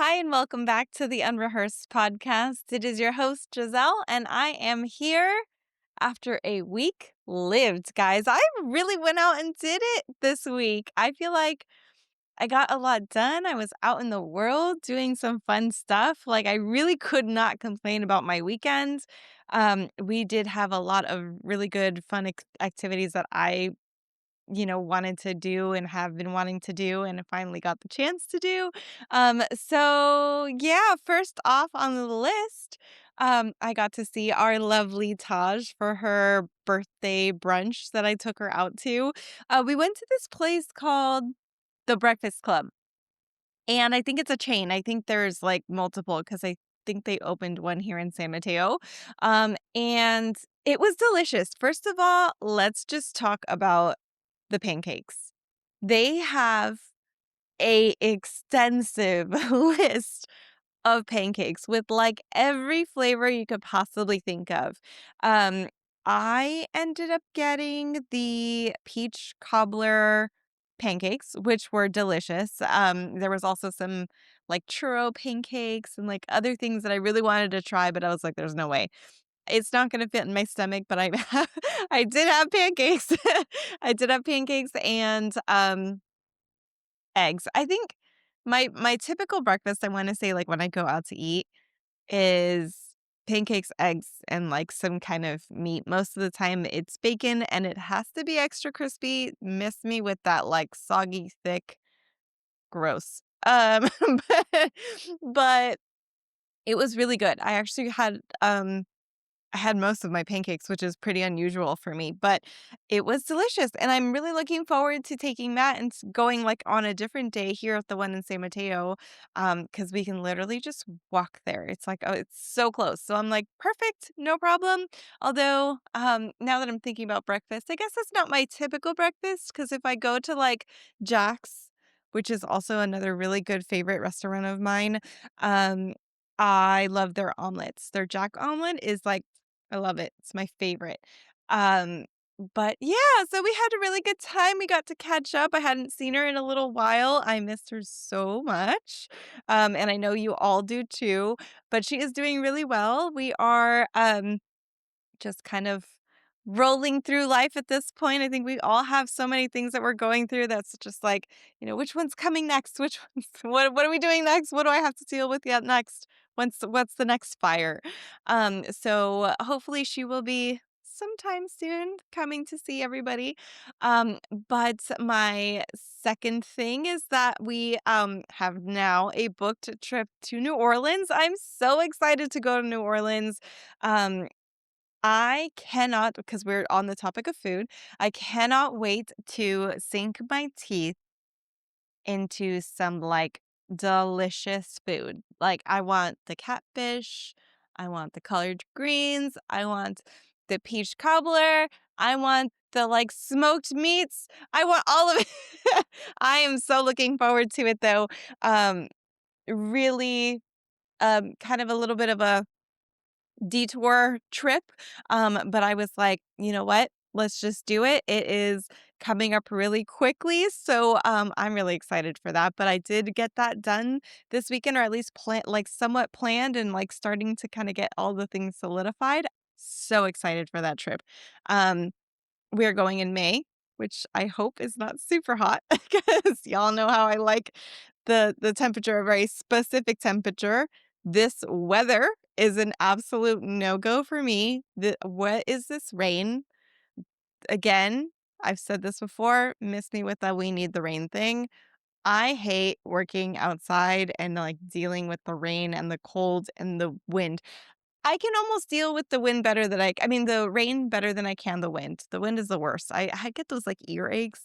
Hi, and welcome back to the Unrehearsed podcast. It is your host, Giselle, and I am here after a week lived, guys. I really went out and did it this week. I feel like I got a lot done. I was out in the world doing some fun stuff. Like, I really could not complain about my weekend. We did have a lot of really good, fun activities that I wanted to do and have been wanting to do and finally got the chance to do. So yeah, first off on the list, I got to see our lovely Taj for her birthday brunch that I took her out to. We went to this place called the Breakfast Club, and I think it's a chain. I think there's like multiple because I think they opened one here in San Mateo. And it was delicious. First of all, let's just talk about the pancakes. They have a extensive list of pancakes with, like, every flavor you could possibly think of. Um, I ended up getting the peach cobbler pancakes, which were delicious. There was also some, like, churro pancakes and, like, other things that I really wanted to try, but I was like, "There's no way." It's not gonna fit in my stomach, but I I did have pancakes. I did have pancakes and, eggs. I think my typical breakfast, I wanna say, like, when I go out to eat is pancakes, eggs, and, like, some kind of meat. Most of the time, it's bacon, and it has to be extra crispy. Miss me with that, like, soggy, thick, gross. But but it was really good. I had most of my pancakes, which is pretty unusual for me, but it was delicious, and I'm really looking forward to taking that and going, like, on a different day here at the one in San Mateo, because we can literally just walk there. It's like, oh, it's so close. So I'm like, "Perfect, no problem." Although, now that I'm thinking about breakfast, I guess that's not my typical breakfast. Because if I go to, like, Jack's, which is also another really good favorite restaurant of mine, um, I love their omelets. Their Jack omelet is, like, I love it. It's my favorite. Um, but yeah, so we had a really good time. We got to catch up. I hadn't seen her in a little while. I missed her so much. And I know you all do too, but she is doing really well. We are just kind of rolling through life at this point. I think we all have so many things that we're going through that's just like, which one's coming next? Which one's what are we doing next? What do I have to deal with yet next? What's the next fire? So hopefully she will be sometime soon coming to see everybody. But my second thing is that we have now a booked trip to New Orleans. I'm so excited to go to New Orleans. Um I cannot, because we're on the topic of food, I cannot wait to sink my teeth into some, like, delicious food. Like, I want the catfish, I want the collard greens, I want the peach cobbler, I want the, like, smoked meats, I want all of it. I am so looking forward to it, though. Um, really, kind of a little bit of a detour trip. But I was like, you know what? Let's just do it. It is coming up really quickly. So I'm really excited for that. But I did get that done this weekend, or at least like somewhat planned and like starting to kind of get all the things solidified. So excited for that trip. Um, we're going in May, which I hope is not super hot because y'all know how I like the temperature, a very specific temperature. This weather is an absolute no-go for me. What is this rain? Again, I've said this before, miss me with the "we need the rain" thing. I hate working outside and, like, dealing with the rain and the cold and the wind. I can almost deal with the wind better than I mean, the rain better than I can the wind. The wind is the worst. I get those, like, earaches.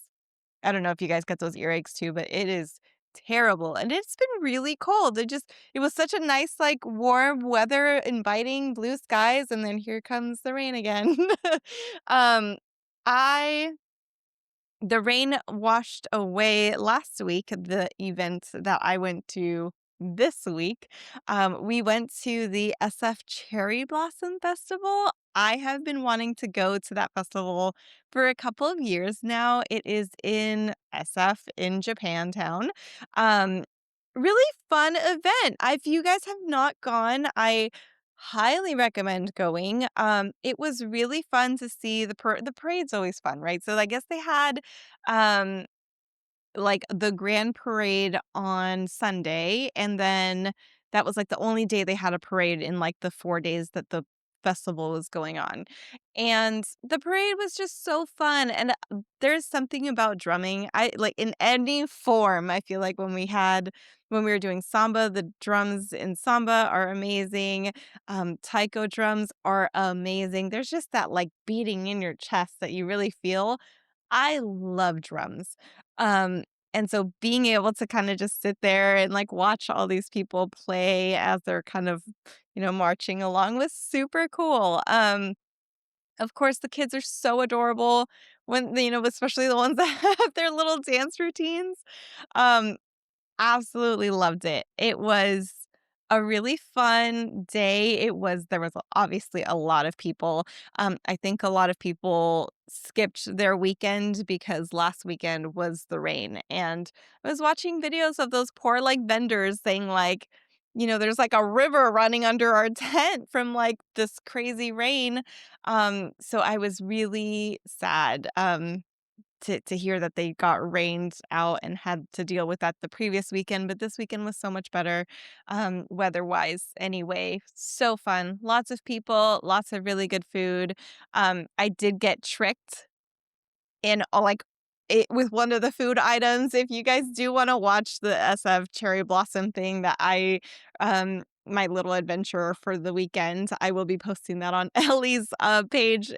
I don't know if you guys get those earaches too, but it is terrible, and it's been really cold. It was such a nice, like, warm weather, inviting blue skies, and then here comes the rain again. Um, I the rain washed away last week, the event that I went to this week. We went to the SF Cherry Blossom Festival. I have been wanting to go to that festival for a couple of years now. It is in SF in Japantown. Um, really fun event. If you guys have not gone, I highly recommend going. It was really fun to see the parade's always fun, right? So I guess they had um like, the grand parade on Sunday, and then that was, like, the only day they had a parade in, like, the 4 days that the festival was going on, and the parade was just so fun, and, there's something about drumming, I like, in any form, I feel like when we were doing samba, the drums in samba are amazing, taiko drums are amazing, there's just that, like, beating in your chest that you really feel. I love drums. Um, and so being able to kinda just sit there and, like, watch all these people play as they're kind of, marching along was super cool. Of course, the kids are so adorable when especially the ones that have their little dance routines. Um, Absolutely loved it. It was a really fun day. There was obviously a lot of people. I think a lot of people skipped their weekend because last weekend was the rain. And I was watching videos of those poor like vendors saying like, there's like a river running under our tent from like this crazy rain. So I was really sad. To hear that they got rained out and had to deal with that the previous weekend, but this weekend was so much better, weather-wise anyway. So fun. Lots of people, lots of really good food. I did get tricked in, like, it with one of the food items. If you guys do wanna watch the SF cherry blossom thing that my little adventure for the weekend, I will be posting that on Ellie's, page,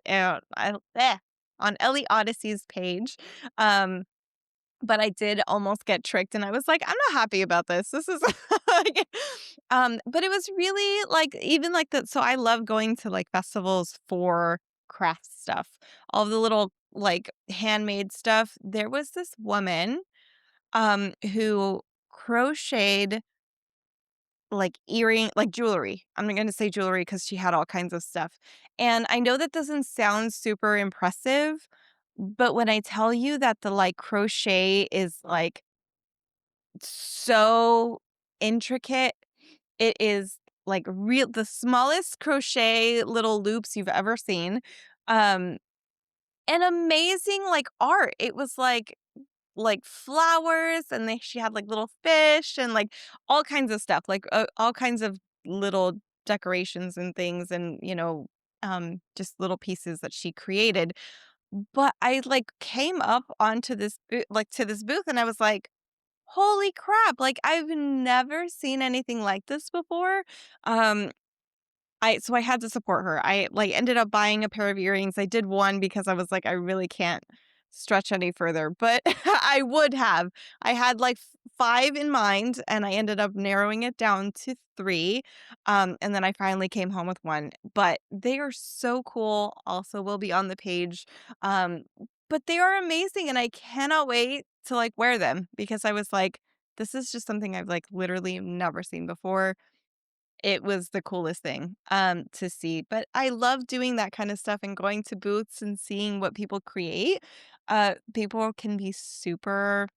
on Ellie Odyssey's page. Um, but I did almost get tricked, and I was like, "I'm not happy about this. This is" like but it was really, like, even like the so I love going to, like, festivals for craft stuff. All of the little, like, handmade stuff. There was this woman, who crocheted, like, jewelry. I'm not gonna say jewelry because she had all kinds of stuff. And I know that doesn't sound super impressive, but when I tell you that the, like, crochet is, like, so intricate. It is like real the smallest crochet little loops you've ever seen. Um, and amazing like art. It was like flowers and she had like little fish and like all kinds of stuff, like all kinds of little decorations and things and just little pieces that she created. But I like came up onto this booth and I was like, holy crap, like, I've never seen anything like this before. Um, I had to support her. I, like, ended up buying a pair of earrings. I did one because I was like, "I really can't stretch any further," but I would have. I had, like, 5 in mind, and I ended up narrowing it down to 3, and then I finally came home with 1, but they are so cool, also will be on the page, um, but they are amazing, and I cannot wait to, like, wear them because I was like, "This is just something I've, like, literally never seen before." It was the coolest thing, to see, but I love doing that kinda stuff and going to booths and seeing what people create. People can be super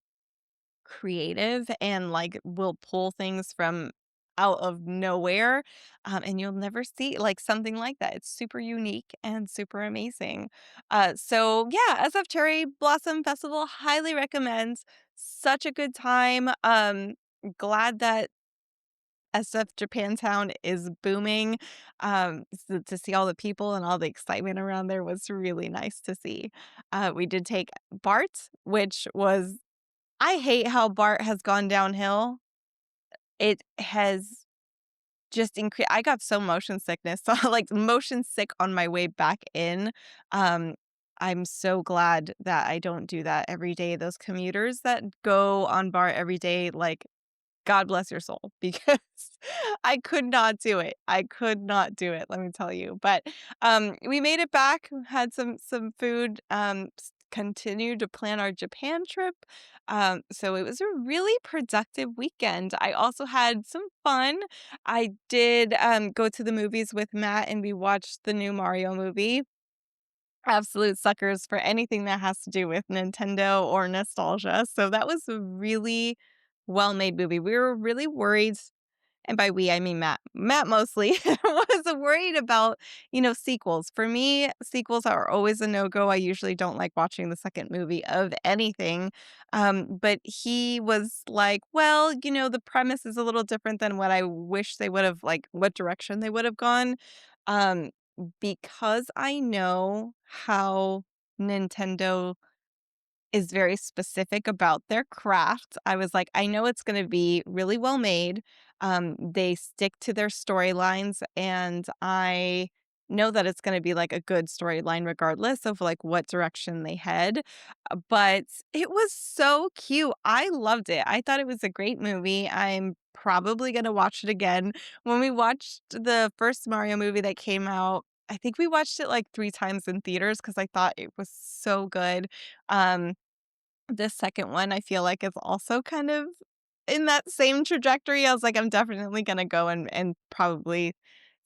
creative and, like, will pull things from out of nowhere, and you'll never see, like, something like that. It's super unique and super amazing. So, yeah, SF Cherry Blossom Festival, highly recommend. Such a good time. Glad that SF Japantown is booming. To see all the people and all the excitement around there was really nice to see. We did take BART, which was I hate how BART has gone downhill. It has just increased. I got so motion sickness, so like motion sick on my way back in. Um, I'm so glad that I don't do that every day. Those commuters that go on BART every day, like God bless your soul because I could not do it. I could not do it, let me tell you. But, we made it back, had some food, continued to plan our Japan trip. So it was a really productive weekend. I also had some fun. I did, go to the movies with Matt, and we watched the new Mario movie. Absolute suckers for anything that has to do with Nintendo or nostalgia. So that was really well-made movie. We were really worried, and by we, I mean Matt. Matt mostly was worried about, sequels. For me, sequels are always a no-go. I usually don't like watching the second movie of anything. But he was like, well, the premise is a little different than what I wish they would have, like, what direction they would have gone. Um, because I know how Nintendo is very specific about their craft. I was like, I know it's gonna be really well made. They stick to their storylines, and I know that it's gonna be like a good storyline regardless of like what direction they head. But it was so cute. I loved it. I thought it was a great movie. I'm probably gonna watch it again. When we watched the first Mario movie that came out, I think we watched it like 3 times in theaters because I thought it was so good. Um, the second one, I feel like, is also kind of in that same trajectory. I was like, I'm definitely gonna go and probably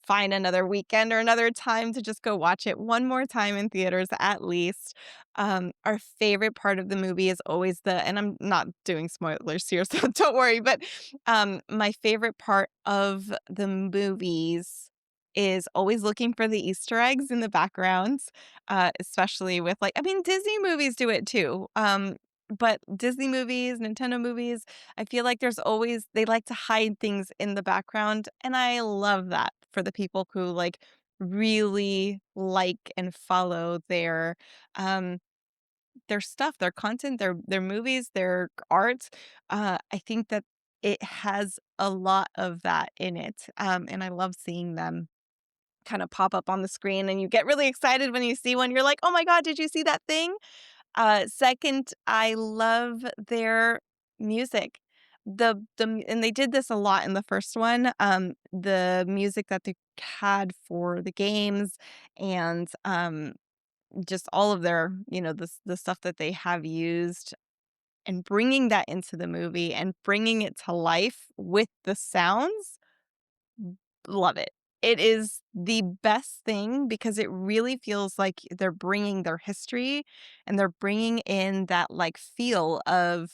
find another weekend or another time to just go watch it one more time in theaters at least. Our favorite part of the movie is always and I'm not doing spoilers here, so don't worry, but, my favorite part of the movies is always looking for the Easter eggs in the backgrounds, especially with, like, I mean, Disney movies do it too, but Disney movies, Nintendo movies, I feel like there's always they like to hide things in the background, and I love that for the people who, like, really like and follow um, their stuff, their content, their movies, their art. I think that it has a lot of that in it, and I love seeing them kinda pop up on the screen, and you get really excited when you see one. You're like, "Oh my god, did you see that thing?" Second, I love their music. And they did this a lot in the first one, the music that they had for the games and, just all of their, the stuff that they have used and bringing that into the movie and bringing it to life with the sounds, love it. It is the best thing because it really feels like they're bringing their history and they're bringing in that, like, feel of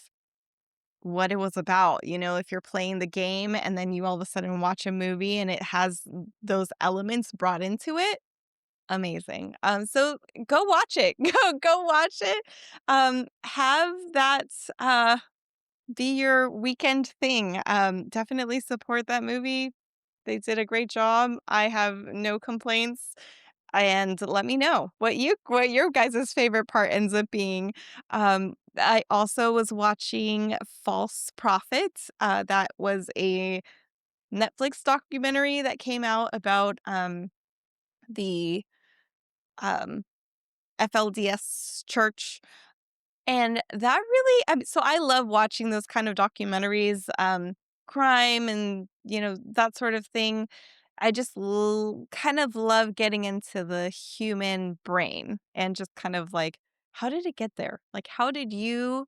what it was about, if you're playing the game and then you all of a sudden watch a movie and it has those elements brought into it, amazing. So go watch it. Go watch it. Have that, be your weekend thing. Definitely support that movie. They did a great job. I have no complaints, and let me know what your guys' favorite part ends up being. I also was watching False Prophets. That was a Netflix documentary that came out about, the, um, FLDS church. And that really so I love watching those kind of documentaries, crime and, that sort of thing. I just kind of love getting into the human brain and just kind of like, how did it get there? Like, how did you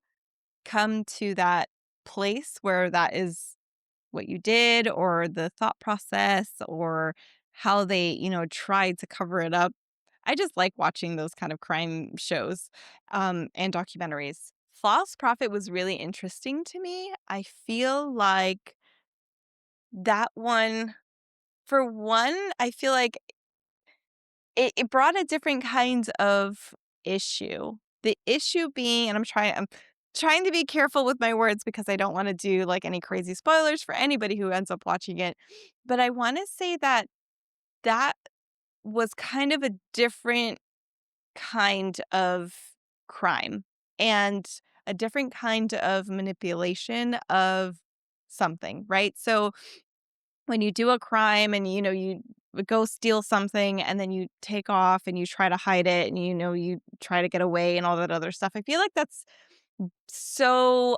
come to that place where that is what you did or the thought process or how they, tried to cover it up. I just like watching those kind of crime shows, and documentaries. False Prophet was really interesting to me. I feel like that one, for one, I feel like it brought a different kind of issue. The issue being, and I'm trying to be careful with my words because I don't wanna do, like, any crazy spoilers for anybody who ends up watching it, but I wanna say that that was kind of a different kind of crime and a different kind of manipulation of something, right? So when you do a crime and you go steal something and then you take off and you try to hide it and you try to get away and all that other stuff. I feel like that's so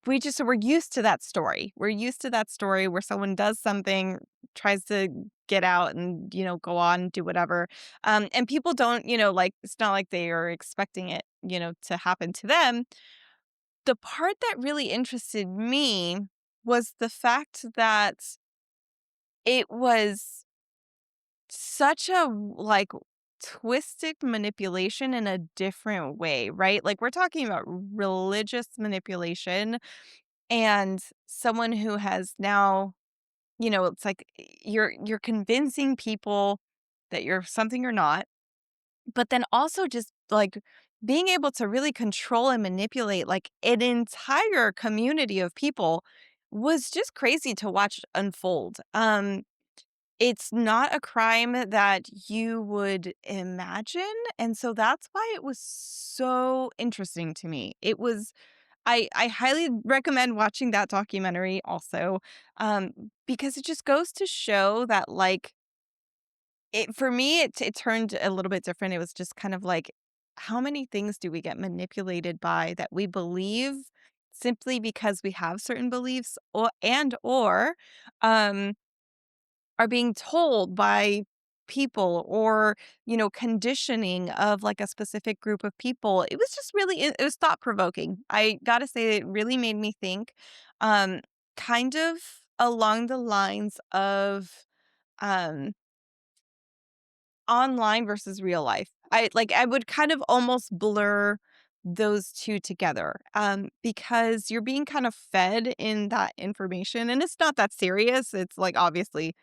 we're used to that story. We're used to that story where someone does something, tries to get out and go on and do whatever. And people don't, like, it's not like they are expecting it, to happen to them. The part that really interested me was the fact that it was such a, like, twisted manipulation in a different way, right? Like, we're talking about religious manipulation, and someone who has now, it's like you're convincing people that you're something you're not, but then also just like being able to really control and manipulate like an entire community of people was just crazy to watch unfold. It's not a crime that you would imagine, and so that's why it was so interesting to me. I highly recommend watching that documentary also, um, because it just goes to show that, like, for me, it turned a little bit different. It was just kind of like, how many things do we get manipulated by that we believe simply because we have certain beliefs or, um are being told by people or, conditioning of like a specific group of people. It was just really it was thought provoking. I got to say it really made me think um kind of along the lines of um online versus real life. I would kind of almost blur those two together because you're being kind of fed in that information and it's not that serious. It's like obviously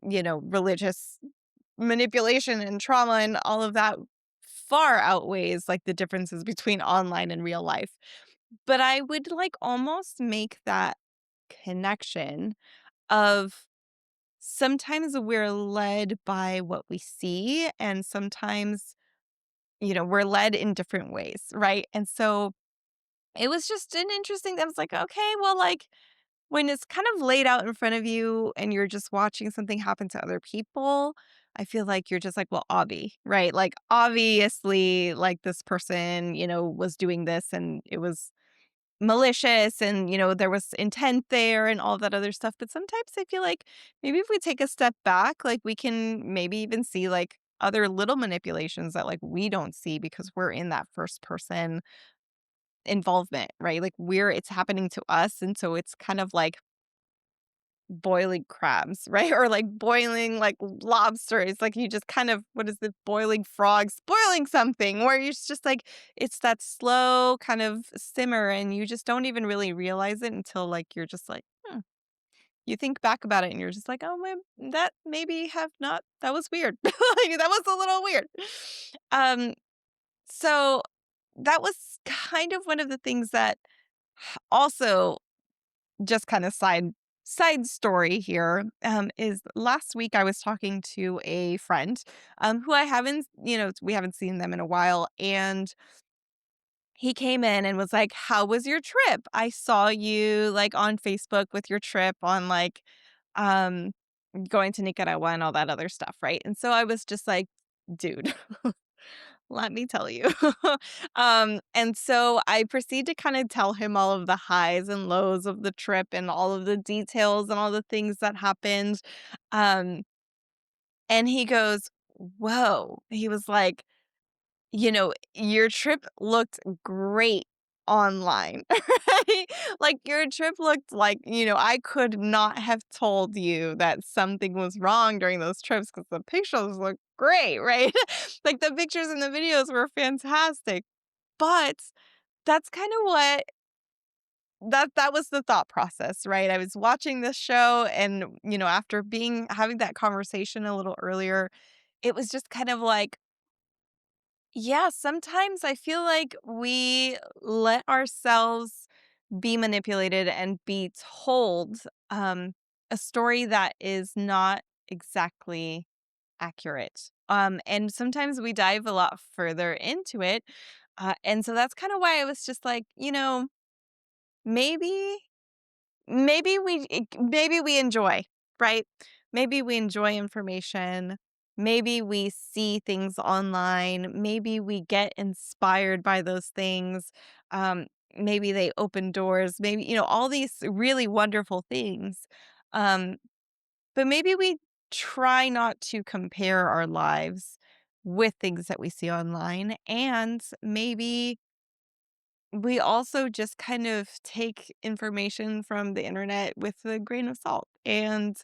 religious manipulation and trauma and all of that far outweighs like the differences between online and real life. But I would like almost make that connection of sometimes we're led by what we see and sometimes, we're led in different ways, right? And so it was just an interesting I was like, okay, well, like when it's kind of laid out in front of you and you're just watching something happen to other people, I feel like you're just like, well, right? Like, obviously, like this person, was doing this and it was malicious and, there was intent there and all that other stuff. But sometimes I feel like maybe if we take a step back, like we can maybe even see like other little manipulations that like we don't see because we're in that first person involvement, right? Like it's happening to us. And so it's kind of like boiling crabs, right? Or like boiling like lobsters. Like you just kind of what is the boiling frogs, boiling something where you're just like it's that slow kind of simmer and you just don't even really realize it until like you're just like, you think back about it and you're just like, oh that maybe have not that was weird. Like that was a little weird. Um so that was kind of one of the things that also just kind of side story here is last week I was talking to a friend who I haven't we haven't seen them in a while and he came in and was like, how was your trip? I saw you like on Facebook with your trip on like um going to Nicaragua and all that other stuff, right? And so I was just like, dude, let me tell you. And so I proceed to kind of tell him all of the highs and lows of the trip and all of the details and all the things that happened. Um, and he goes, whoa. He was like, your trip looked great online, right? Like your trip looked like, I could not have told you that something was wrong during those trips because the pictures look great, right? Like the pictures and the videos were fantastic. But that's kind of what that was the thought process, right? I was watching this show and, after having that conversation a little earlier, it was just kind of like, yeah, sometimes I feel like we let ourselves be manipulated and be told a story that is not exactly accurate. And sometimes we dive a lot further into it. And so that's kind of why I was just like, maybe maybe we enjoy, right? Maybe we enjoy information. Maybe we see things online. Maybe we get inspired by those things. Um, Maybe they open doors. Maybe, all these really wonderful things. Um, but maybe we try not to compare our lives with things that we see online. And maybe we also just kind of take information from the internet with a grain of salt and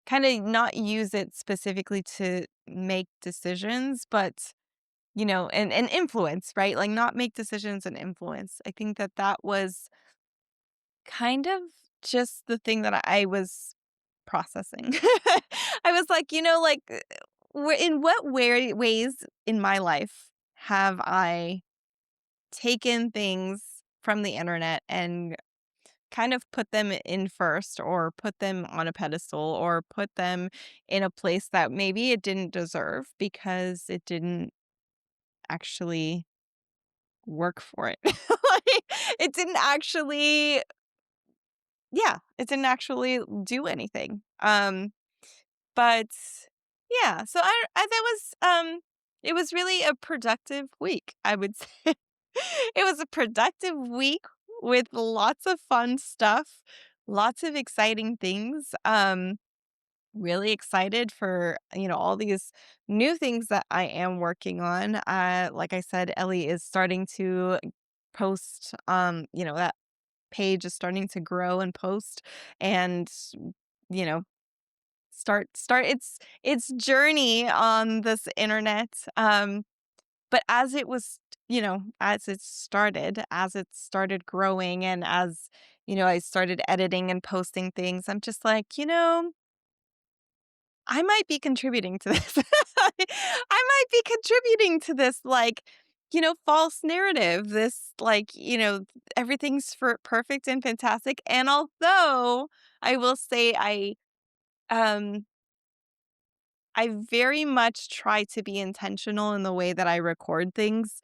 kind of not use it specifically to make decisions, but, and influence, right? Like not make decisions and influence. I think that that was Kind of just the thing that I was processing. I was like, like, in what ways in my life have I taken things from the internet and kind of put them in first or put them on a pedestal or put them in a place that maybe it didn't deserve because it didn't actually work for it. Like, it didn't actually yeah, it didn't actually do anything. But yeah, so I that was it was really a productive week, I would say. It was a productive week with lots of fun stuff, lots of exciting things. Really excited for, all these new things that I am working on. Like I said, Ellie is starting to post, that page is starting to grow and post and, you know, start its journey on this internet. But as it started growing and as, I started editing and posting things, I'm just like, I might be contributing to this. I might be contributing to this, like, false narrative, this, like, everything's for perfect and fantastic. And although I will say um, I very much try to be intentional in the way that I record things.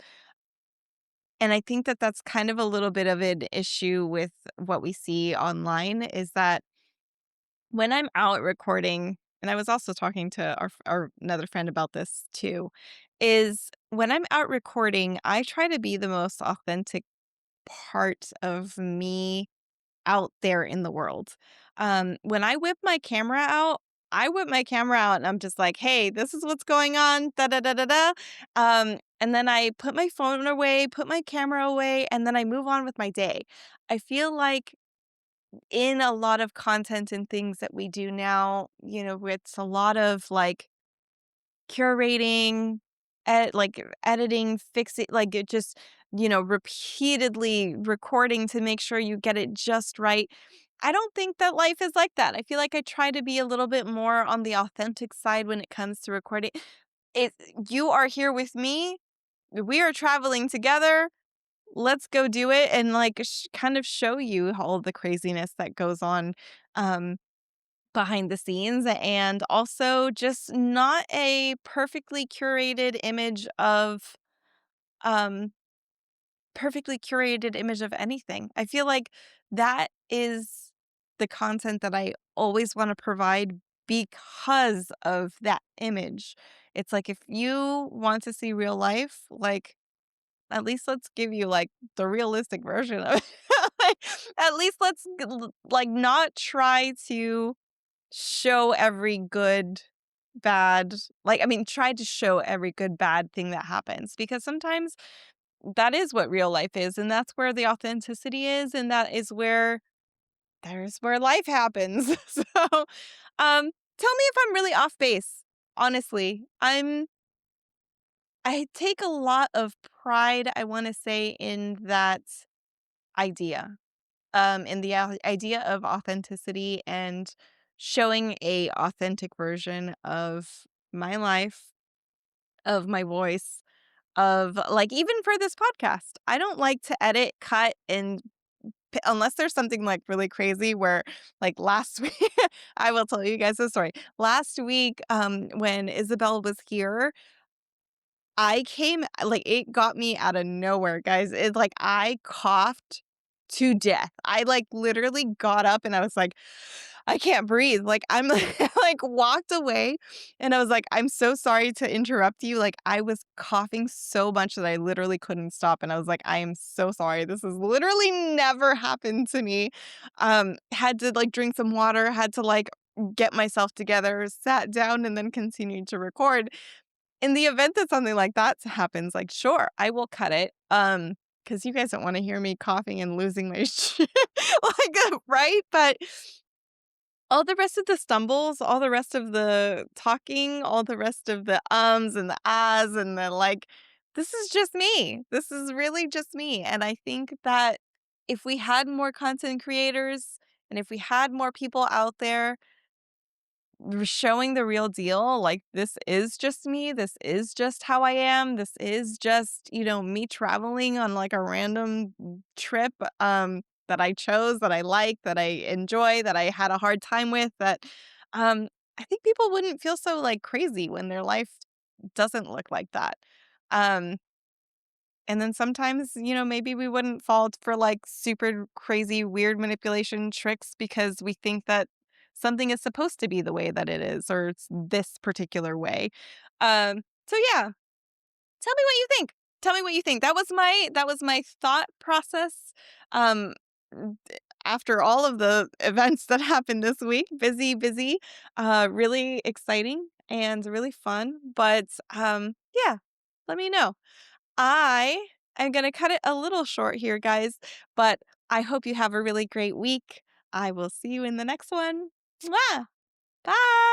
And I think that that's kind of a little bit of an issue with what we see online is that when I'm out recording, and I was also talking to our another friend about this too, is when I'm out recording, I try to be the most authentic part of me out there in the world. When I whip my camera out, I whip my camera out and I'm just like, "Hey, this is what's going on, da da da da da." And then I put my phone away, put my camera away, and then I move on with my day. I feel like in a lot of content and things that we do now, it's a lot of like curating, like editing, fixing, like it just, repeatedly recording to make sure you get it just right. I don't think that life is like that. I feel like I try to be a little bit more on the authentic side when it comes to recording. It, you are here with me. We are traveling together. Let's go do it and like kind of show you all the craziness that goes on um behind the scenes and also just not a um perfectly curated image of anything. I feel like that is the content that I always want to provide because of that image. It's like if you want to see real life, like at least let's give you, like, the realistic version of it. Like, at least let's like, not try to show every good, bad like, I mean, try to show every good, bad thing that happens because sometimes that is what real life is, and that's where the authenticity is, and there's where life happens. So, tell me if I'm really off base, honestly. I take a lot of pride, I wanna say, in that idea, in the idea of authenticity and showing a authentic version of my life, of my voice, of like, even for this podcast. I don't like to edit, cut, and unless there's something, like, really crazy where, like, last week I will tell you guys a story. Last week, when Isabel was here, it got me out of nowhere, guys. It's like I coughed to death. I, like, literally got up and I was like, "I can't breathe." Like, I'm like, walked away and I was like, "I'm so sorry to interrupt you." Like, I was coughing so much that I literally couldn't stop, and I was like, "I am so sorry. This has literally never happened to me." Had to, like, drink some water, had to, like, get myself together, sat down, and then continued to record. In the event that something like that happens, like, sure, I will cut it, because you guys don't wanna hear me coughing and losing my shit, like, right? But all the rest of the stumbles, all the rest of the talking, all the rest of the ums and the ahs and the, like, this is just me. This is really just me, and I think that if we had more content creators and if we had more people out there showing the real deal, like, this is just me, this is just how I am, this is just, me traveling on, like, a random trip, that I chose, that I like, that I enjoy, that I had a hard time with, that, um, I think people wouldn't feel so, like, crazy when their life doesn't look like that. Um and then sometimes, maybe we wouldn't fall for like super crazy, weird manipulation tricks because we think that something is supposed to be the way that it is, or it's this particular way. So yeah, tell me what you think. Tell me what you think. That was my thought process. Um, After all of the events that happened this week, busy, busy, really exciting and really fun. But yeah, let me know. I am gonna cut it a little short here, guys, but I hope you have a really great week. I will see you in the next one. Mwah! Bye.